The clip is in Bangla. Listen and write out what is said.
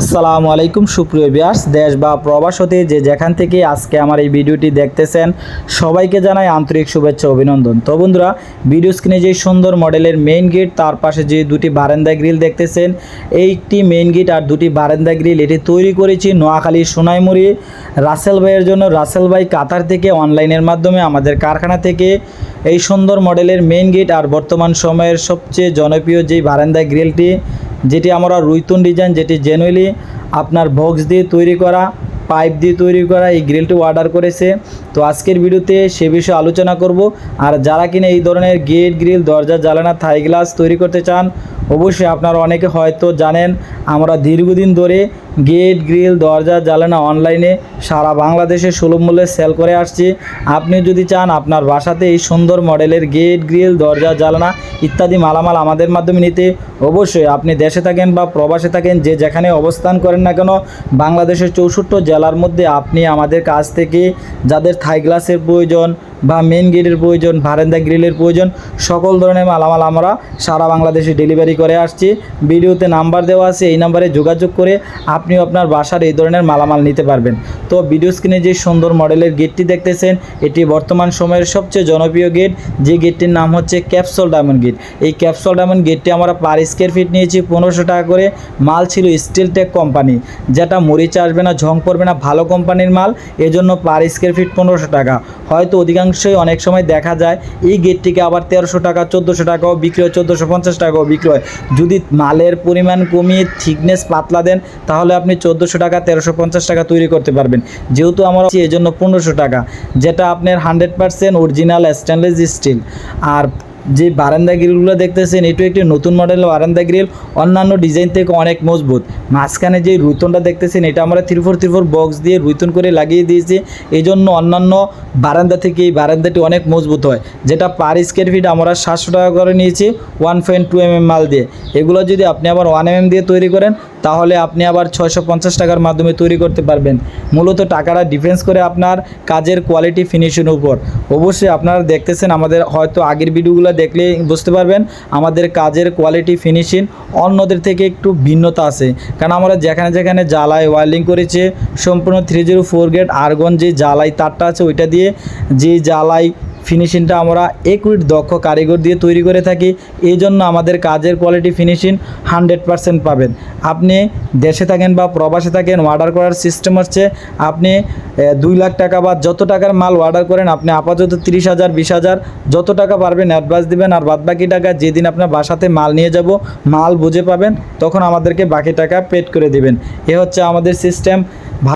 আসসালামু আলাইকুম সুপ্রিয় ভিউয়ার্স, দেশ বা প্রবাস হতে যে যেখান থেকে আজকে আমার এই ভিডিওটি দেখতেছেন সবাইকে জানাই আন্তরিক শুভেচ্ছা অভিনন্দন। তো বন্ধুরা, ভিডিও স্ক্রিনে যে সুন্দর মডেলের মেইন গেট, তার পাশে যে দুটি বারান্দা গ্রিল দেখতেছেন, এইটি মেইন গেট আর দুটি বারান্দা গ্রিল এটি তৈরি করেছি নোয়াখালী সোনাইমুড়ি রাসেল ভাইয়ের জন্য। রাসেল ভাই কাতার থেকে অনলাইনের মাধ্যমে আমাদের কারখানা থেকে এই সুন্দর মডেলের মেইন গেট আর বর্তমান সময়ের সবচেয়ে জনপ্রিয় যেই বারান্দা গ্রিলটি, যেটি আমরা রুইতুন ডিজাইন, যেটি জেনুইনলি আপনার বক্স দিয়ে তৈরি করা, পাইপ দিয়ে তৈরি করা এই গ্রিলটি অর্ডার করেছে। তো আজকের ভিডিওতে সে বিষয়ে আলোচনা করব। আর যারা কিনা এই ধরনের গেট, গ্রিল, দরজা, জানালা, থাই গ্লাস তৈরি করতে চান, অবশ্যই আপনারা অনেকে হয়তো জানেন আমরা দীর্ঘদিন ধরে গেট, গ্রিল, দরজা, জানালা অনলাইনে সারা বাংলাদেশে সুলভ মূল্যে সেল করে আসছি। আপনি যদি চান আপনার বাসাতে এই সুন্দর মডেলের গেট, গ্রিল, দরজা, জানালা ইত্যাদি মালামাল আমাদের মাধ্যমে নিতে, অবশ্যই আপনি দেশে থাকেন বা প্রবাসে থাকেন, যে যেখানে অবস্থান করেন না কেন, বাংলাদেশের 64 জেলার মধ্যে আপনি আমাদের কাছ থেকে যাদের থাই গ্লাসের প্রয়োজন বা মেন গেটের প্রয়োজন, বারান্দা গ্রিলের প্রয়োজন, সকল ধরনের মালামাল আমরা সারা বাংলাদেশে ডেলিভারি করে আসছি। ভিডিওতে নাম্বার দেওয়া আছে, এই নাম্বারে যোগাযোগ করে আপনিও আপনার বাসার এই ধরনের মালামাল নিতে পারবেন। তো ভিডিও স্ক্রিনে যে সুন্দর মডেলের গেটটি দেখতেছেন, এটি বর্তমান সময়ের সবচেয়ে জনপ্রিয় গেট, যে গেটটির নাম হচ্ছে ক্যাপসুল ডায়মন্ড গেট। এই ক্যাপসুল ডায়মন্ড গেটটি আমরা পার স্কোয়ার ফিট নিয়েছি 1500 টাকা করে। মাল ছিল স্টিল টেক কোম্পানি, যেটা মরিচা আসবে না, ঝং পড়বে না, ভালো কোম্পানির মাল, এজন্য পার স্কোয়ার ফিট 1500 টাকা। হয়তো অধিকাংশই অনেক সময় দেখা যায় এই গেটটিকে আবার 1300 টাকা, 1400 টাকাও বিক্রি হয়, 1450 টাকাও বিক্রি হয়। যদি মালের পরিমাণ কমিয়ে থিকনেস পাতলা দেন, তাহলে আপনি 1400 টাকা, 1350 টাকা তৈরি করতে পারবেন। যেহেতু আমরা এই জন্য 1500 টাকা, যেটা আপনার 100% অরিজিনাল স্টেনলেস স্টিল। আর যে বারান্দা গ্রিলগুলো দেখতেছেন, এটিও একটি নতুন মডেলের বারান্দা গ্রিল, অন্যান্য ডিজাইন থেকে অনেক মজবুত। মাঝখানে যে রুইতনটা দেখতেছেন, এটা আমরা 3434 বক্স দিয়ে রুইতন করে লাগিয়ে দিয়েছি, এই জন্য অন্যান্য বারান্দা থেকে এই বারান্দাটি অনেক মজবুত হয়। যেটা পার স্কোয়ার ফিট আমরা 700 টাকা করে নিয়েছি 1.2 mm মাল দিয়ে। এগুলো যদি আপনি আবার 1 mm দিয়ে তৈরি করেন, তাহলে আপনি আবার 650 টাকার মাধ্যমে তৈরি করতে পারবেন। মূলত টাকাটা ডিফেন্স করে আপনার কাজের কোয়ালিটি, ফিনিশিংয়ের উপর। অবশ্যই আপনারা দেখতেছেন, আমাদের হয়তো আগের ভিডিওগুলো দেখলে বুঝতে পারবেন আমাদের কাজের কোয়ালিটি, ফিনিশিং অন্যদের থেকে একটু ভিন্নতা আছে। কারণ আমরা যেখানে যেখানে জ্বালাই ওয়ার্লিং করেছে, সম্পূর্ণ 304 গ্রেড আর্গন যে জ্বালাই তারটা আছে, ওইটা দিয়ে যে জ্বালাই ফিনিশিংটা আমরা একুইট দক্ষ কারিগর দিয়ে তৈরি করে থাকি। এই জন্য আমাদের কাজের কোয়ালিটি, ফিনিশিং 100% পাবেন। আপনি দেশে থাকেন বা প্রবাসে থাকেন, অর্ডার করার সিস্টেম হচ্ছে আপনি 2 লাখ টাকা বা যত টাকার মাল অর্ডার করেন, আপনি আপাতত 30,000, 20,000 যত টাকা পারবেন অ্যাডভান্স দিবেন। আর বাদবাকি টাকা যেদিন আপনার বাসাতে মাল নিয়ে যাব, মাল বুঝে পাবেন, তখন আমাদেরকে বাকি টাকা পেড করে দিবেন। এ হচ্ছে আমাদের সিস্টেম।